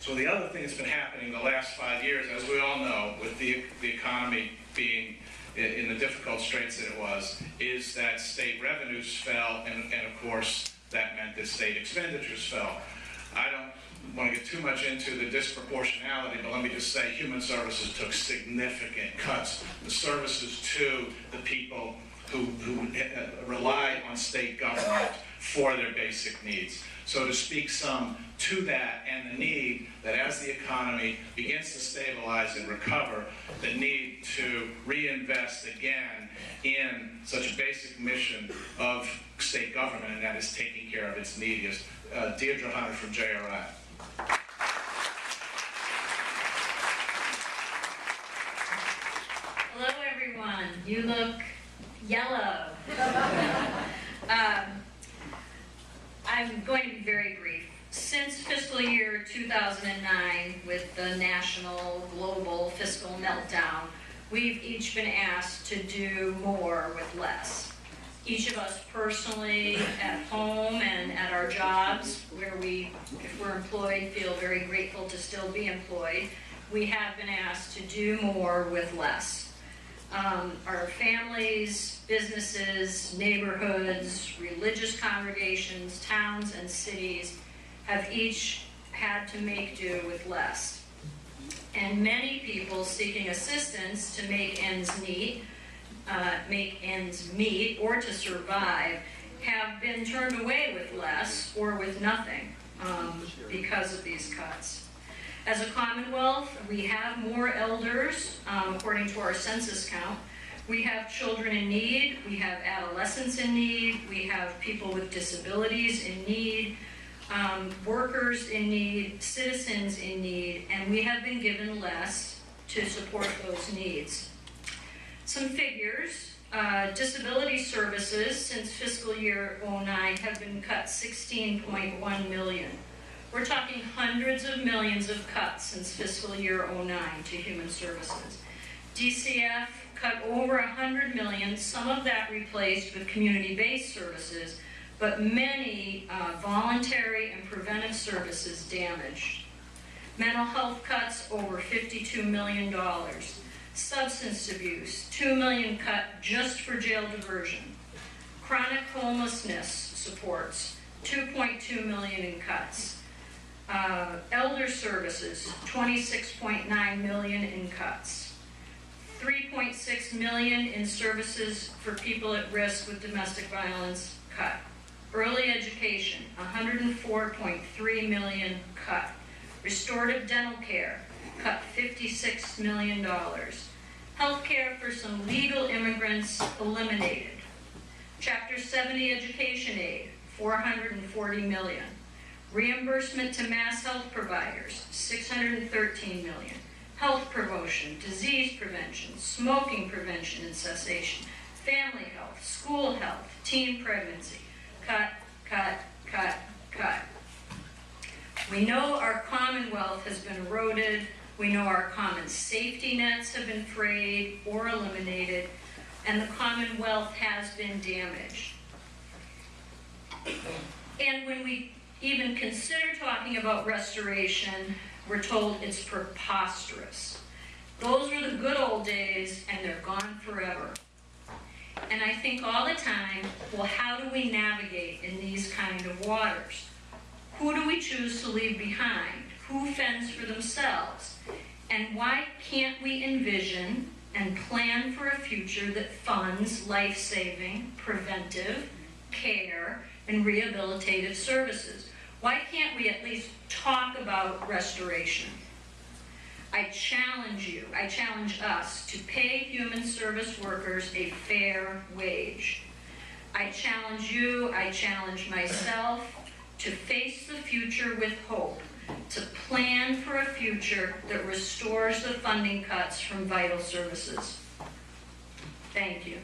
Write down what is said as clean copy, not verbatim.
So the other thing that's been happening the last 5 years, as we all know, with the economy being in the difficult straits that it was, is that state revenues fell, and of course that meant that state expenditures fell. I don't want to get too much into the disproportionality, but let me just say Human Services took significant cuts. The services to the people who rely on state government for their basic needs. So to speak some to that and the need that as the economy begins to stabilize and recover, the need to reinvest again in such a basic mission of state government, and that is taking care of its neediest. Deirdre Hunter from JRI. Hello everyone, you look yellow. I'm going to be very brief. Since fiscal year 2009, with the national, global fiscal meltdown, we've each been asked to do more with less. Each of us personally, at home and at our jobs, where we, if we're employed, feel very grateful to still be employed, we have been asked to do more with less. Our families, businesses, neighborhoods, religious congregations, towns, and cities have each had to make do with less. And many people seeking assistance to make ends meet, or to survive, have been turned away with less or with nothing because of these cuts. As a Commonwealth, we have more elders, according to our census count. We have children in need, we have adolescents in need, we have people with disabilities in need, workers in need, citizens in need, and we have been given less to support those needs. Some figures: disability services since fiscal year 09 have been cut $16.1 million. We're talking hundreds of millions of cuts since fiscal year 09 to Human Services. DCF cut over $100 million, some of that replaced with community-based services, but many voluntary and preventive services damaged. Mental health cuts over $52 million. Substance abuse, $2 million cut just for jail diversion. Chronic homelessness supports, $2.2 million in cuts. Elder services, $26.9 million in cuts. $3.6 million in services for people at risk with domestic violence, cut. Early education, $104.3 million, cut. Restorative dental care, cut $56 million. Health care for some legal immigrants, eliminated. Chapter 70 education aid, $440 million. Reimbursement to mass health providers, $613 million. Health promotion, disease prevention, smoking prevention and cessation, family health, school health, teen pregnancy, cut, cut, cut, cut. We know our Commonwealth has been eroded. We know our common safety nets have been frayed or eliminated, and the Commonwealth has been damaged. And when we even consider talking about restoration, we're told it's preposterous. Those were the good old days, and they're gone forever. And I think all the time, well, how do we navigate in these kind of waters? Who do we choose to leave behind? Who fends for themselves? And why can't we envision and plan for a future that funds life-saving, preventive, care, and rehabilitative services? Why can't we at least talk about restoration? I challenge us to pay human service workers a fair wage. I challenge you, I challenge myself to face the future with hope, to plan for a future that restores the funding cuts from vital services. Thank you.